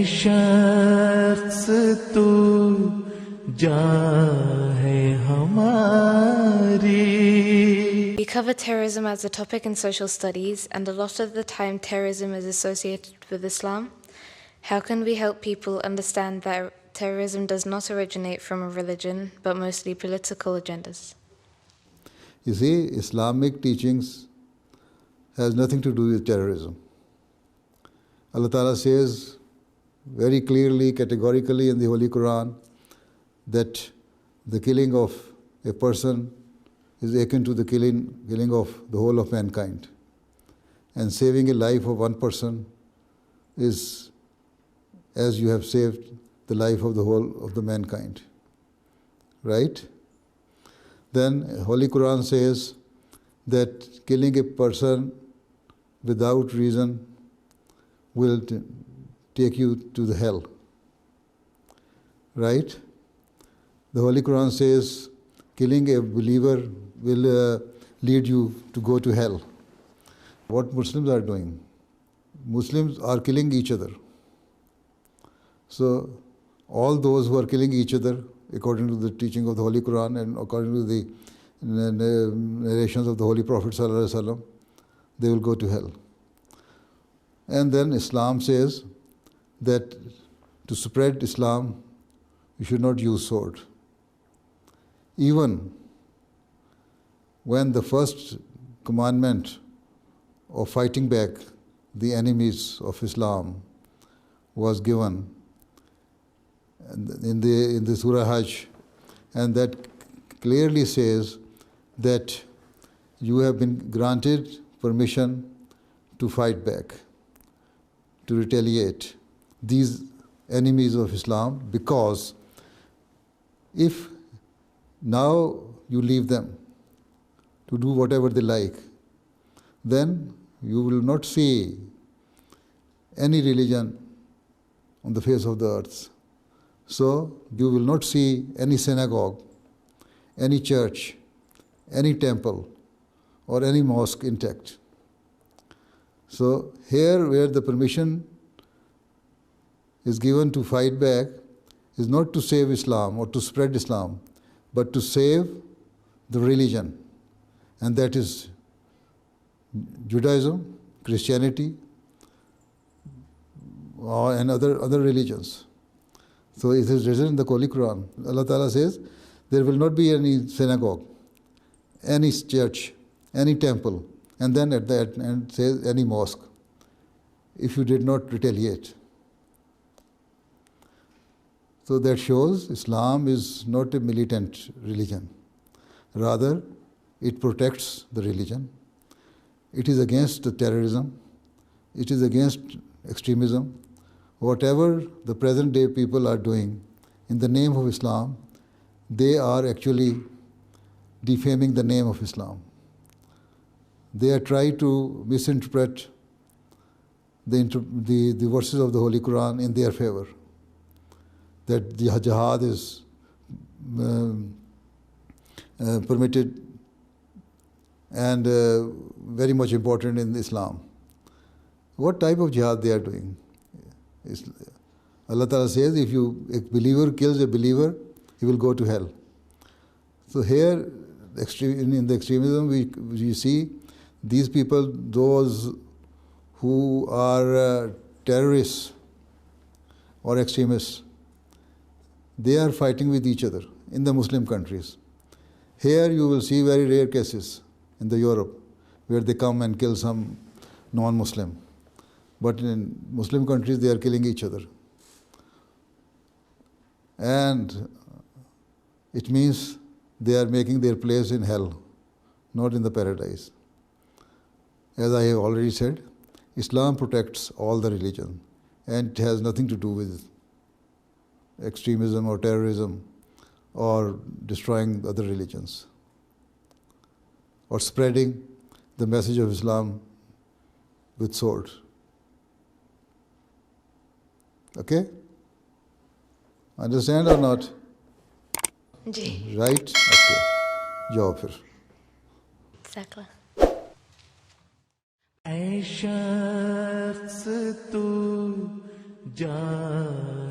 शख्स तू जान है हमारी. We cover terrorism as a topic in social studies, and a lot of the time terrorism is associated with Islam. How can we help people understand that terrorism does not originate from a religion, but mostly political agendas? You see, Islamic teachings has nothing to do with terrorism. Allah Ta'ala says very clearly, categorically in the Holy Quran that the killing of a person is akin to the killing of the whole of mankind. And saving a life of one person is as you have saved the life of the whole of the mankind. Right? Then Holy Quran says that killing a person without reason will take you to the hell. Right? The Holy Quran says killing a believer will lead you to go to hell. What Muslims are doing? Muslims are killing each other. So all those who are killing each other, according to the teaching of the Holy Quran and according to the narrations of the Holy Prophet ﷺ, they will go to hell. And then Islam says that to spread Islam, you should not use sword. Even when the first commandment of fighting back the enemies of Islam was given in the Surah Hajj, and that clearly says that you have been granted permission to fight back, to retaliate these enemies of Islam, because if now you leave them to do whatever they like, then you will not see any religion on the face of the earth. So you will not see any synagogue, any church, any temple, or any mosque intact. So here where the permission is given to fight back is not to save Islam or to spread Islam, but to save the religion. And that is Judaism, Christianity, and other religions. So it is written in the Holy Quran. Allah Ta'ala says, there will not be any synagogue, any church, any temple, and then at the end says any mosque, if you did not retaliate. So that shows Islam is not a militant religion. Rather, it protects the religion. It is against the terrorism. It is against extremism. Whatever the present day people are doing in the name of Islam, they are actually defaming the name of Islam. They are trying to misinterpret the verses of the Holy Quran in their favor, that the jihad is permitted and very much important in Islam. What type of jihad they are doing? Allah Ta'ala says, if a believer kills a believer, he will go to hell. So here, in the extremism, we see these people, those who are terrorists or extremists, they are fighting with each other in the Muslim countries. Here you will see very rare cases in the Europe where they come and kill some non-Muslim. But in Muslim countries, they are killing each other. And it means they are making their place in hell, not in the paradise. As I have already said, Islam protects all the religion, and it has nothing to do with extremism or terrorism or destroying other religions or spreading the message of Islam with swords. Okay? Understand or not? Ji. Right? Okay. जाओ फिर. Exactly. ऐ शख्स तू जा